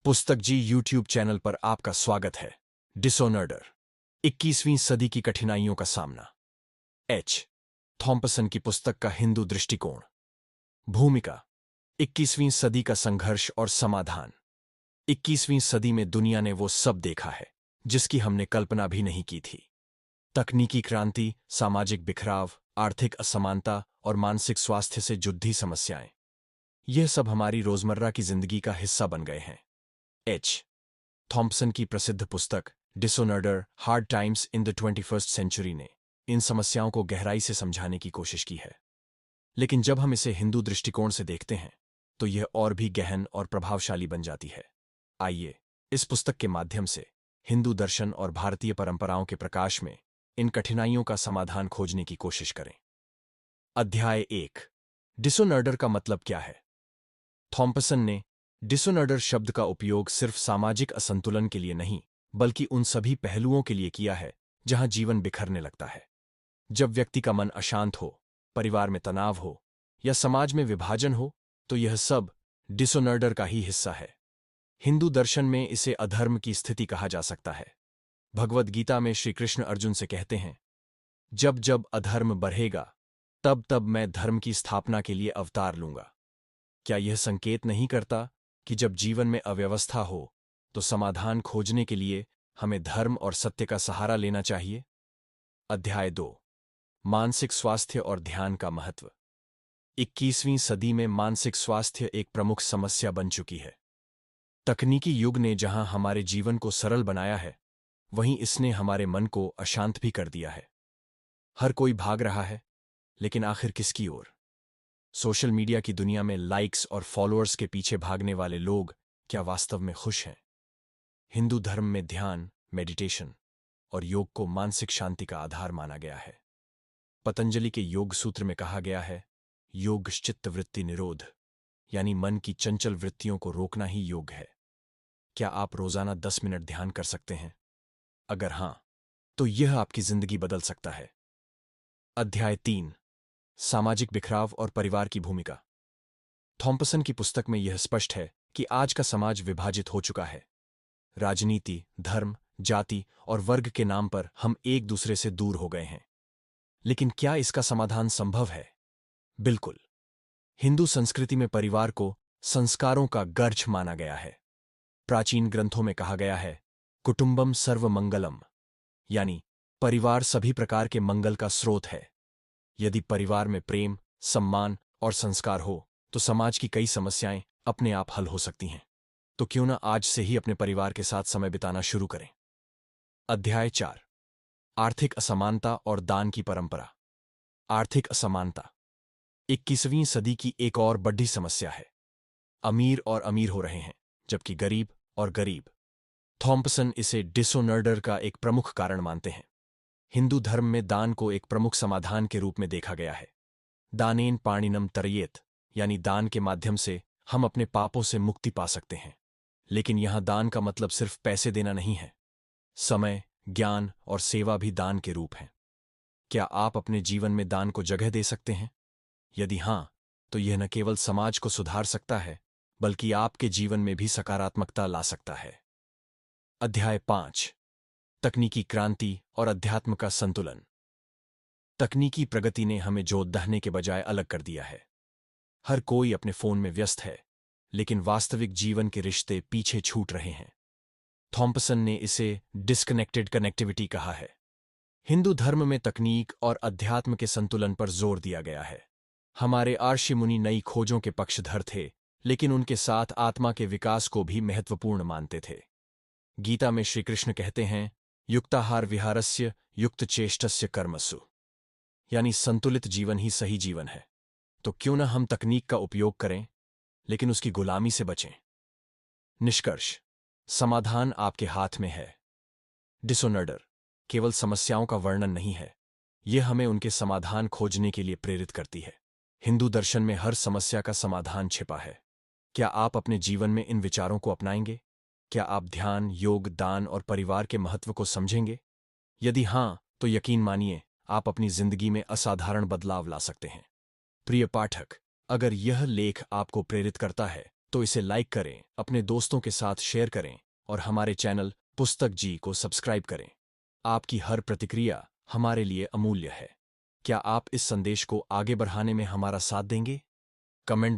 पुस्तक जी YouTube channel पर आपका स्वागत है। डिसऑनर्डर 21वीं सदी की कठिनाइयों का सामना। एच थॉम्पसन की पुस्तक का हिंदू दृष्टिकोण। भूमिका 21वीं सदी का संघर्ष और समाधान। 21वीं सदी में दुनिया ने वो सब देखा है जिसकी हमने कल्पना भी नहीं की थी। तकनीकी क्रांति, सामाजिक बिखराव, आर्थिक असमानता और मानसिक स्वास्थ्य से जुड़ी समस्याएं, यह सब हमारी रोजमर्रा की जिंदगी का हिस्सा बन गए हैं। एच थॉम्पसन की प्रसिद्ध पुस्तक डिसऑनर्डर hard times in the 21st century ने इन समस्याओं को गहराई से समझाने की कोशिश की है। लेकिन जब हम इसे हिंदू दृष्टिकोण से देखते हैं तो यह और भी गहन और प्रभावशाली बन जाती है। आइए इस पुस्तक के माध्यम से हिंदू दर्शन और भारतीय परंपराओं के प्रकाश में इन कठिनाइयों का समाधान खोजने की कोशिश करें। अध्याय 1, डिसऑनर्डर का मतलब क्या है। थॉम्पसन ने डिसऑनर्डर शब्द का उपयोग सिर्फ सामाजिक असंतुलन के लिए नहीं, बल्कि उन सभी पहलुओं के लिए किया है जहां जीवन बिखरने लगता है। जब व्यक्ति का मन अशांत हो, परिवार में तनाव हो या समाज में विभाजन हो, तो यह सब डिसऑनर्डर का ही हिस्सा है। हिंदू दर्शन में इसे अधर्म की स्थिति कहा जा सकता है। भगवद गीता में श्री कृष्ण अर्जुन से कहते हैं, जब जब अधर्म बढ़ेगा तब तब मैं धर्म की स्थापना के लिए अवतार लूंगा। क्या यह संकेत नहीं करता कि जब जीवन में अव्यवस्था हो तो समाधान खोजने के लिए हमें धर्म और सत्य का सहारा लेना चाहिए। अध्याय 2, मानसिक स्वास्थ्य और ध्यान का महत्व। 21वीं सदी में मानसिक स्वास्थ्य एक प्रमुख समस्या बन चुकी है। तकनीकी युग ने जहां हमारे जीवन को सरल बनाया है, वहीं इसने हमारे मन को अशांत भी कर दिया है। हर कोई भाग रहा है, लेकिन आखिर किसकी ओर। सोशल मीडिया की दुनिया में लाइक्स और फॉलोअर्स के पीछे भागने वाले लोग क्या वास्तव में खुश हैं? हिंदू धर्म में ध्यान, मेडिटेशन और योग को मानसिक शांति का आधार माना गया है। पतंजलि के योग सूत्र में कहा गया है, योग चित्त वृत्ति निरोध, यानी मन की चंचल वृत्तियों को रोकना ही योग है। क्या आप रोजाना 10 मिनट ध्यान कर सकते हैं? अगर हां, तो यह आपकी जिंदगी बदल सकता है। अध्याय 3, सामाजिक बिखराव और परिवार की भूमिका। थॉम्पसन की पुस्तक में यह स्पष्ट है कि आज का समाज विभाजित हो चुका है। राजनीति, धर्म, जाति और वर्ग के नाम पर हम एक दूसरे से दूर हो गए हैं। लेकिन क्या इसका समाधान संभव है? बिल्कुल। हिंदू संस्कृति में परिवार को संस्कारों का गर्ज माना गया है। प्राचीन ग्रंथों में कहा गया है, कुटुंबम सर्वमंगलम, यानी परिवार सभी प्रकार के मंगल का स्रोत है। यदि परिवार में प्रेम, सम्मान और संस्कार हो तो समाज की कई समस्याएं अपने आप हल हो सकती हैं। तो क्यों ना आज से ही अपने परिवार के साथ समय बिताना शुरू करें। अध्याय 4, आर्थिक असमानता और दान की परंपरा। आर्थिक असमानता 21वीं सदी की एक और बड़ी समस्या है। अमीर और अमीर हो रहे हैं, जबकि गरीब और गरीब। थॉम्पसन इसे डिसऑनर्डर का एक प्रमुख कारण मानते हैं। हिंदू धर्म में दान को एक प्रमुख समाधान के रूप में देखा गया है। दानेन पाणिनम तरयेत, यानी दान के माध्यम से हम अपने पापों से मुक्ति पा सकते हैं। लेकिन यहां दान का मतलब सिर्फ पैसे देना नहीं है। समय, ज्ञान और सेवा भी दान के रूप हैं। क्या आप अपने जीवन में दान को जगह दे सकते हैं? यदि हां, तो यह न केवल समाज को सुधार सकता है, बल्कि आपके जीवन में भी सकारात्मकता ला सकता है। अध्याय 5, तकनीकी क्रांति और अध्यात्म का संतुलन। तकनीकी प्रगति ने हमें जोत दहने के बजाय अलग कर दिया है। हर कोई अपने फोन में व्यस्त है, लेकिन वास्तविक जीवन के रिश्ते पीछे छूट रहे हैं। थॉम्पसन ने इसे डिस्कनेक्टेड कनेक्टिविटी कहा है। हिंदू धर्म में तकनीक और अध्यात्म के संतुलन पर जोर दिया गया है। हमारे ऋषि मुनि नई खोजों के पक्षधर थे, लेकिन उनके साथ आत्मा के विकास को भी महत्वपूर्ण मानते थे। गीता में श्री कृष्ण कहते हैं, युक्ताहार विहारस्य युक्त चेष्टस्य कर्मसु, यानी संतुलित जीवन ही सही जीवन है। तो क्यों न हम तकनीक का उपयोग करें, लेकिन उसकी गुलामी से बचें। निष्कर्ष, समाधान आपके हाथ में है। डिसऑनर्डर केवल समस्याओं का वर्णन नहीं है, यह हमें उनके समाधान खोजने के लिए प्रेरित करती है। हिंदू दर्शन में हर समस्या का समाधान छिपा है। क्या आप अपने जीवन में इन विचारों को अपनाएंगे? क्या आप ध्यान, योग, दान और परिवार के महत्व को समझेंगे? यदि हां, तो यकीन मानिए, आप अपनी जिंदगी में असाधारण बदलाव ला सकते हैं। प्रिय पाठक, अगर यह लेख आपको प्रेरित करता है तो इसे लाइक करें, अपने दोस्तों के साथ शेयर करें और हमारे चैनल पुस्तक जी को सब्सक्राइब करें। आपकी हर प्रतिक्रिया हमारे लिए अमूल्य है। क्या आप इस संदेश को आगे बढ़ाने में हमारा साथ देंगे? कमेंट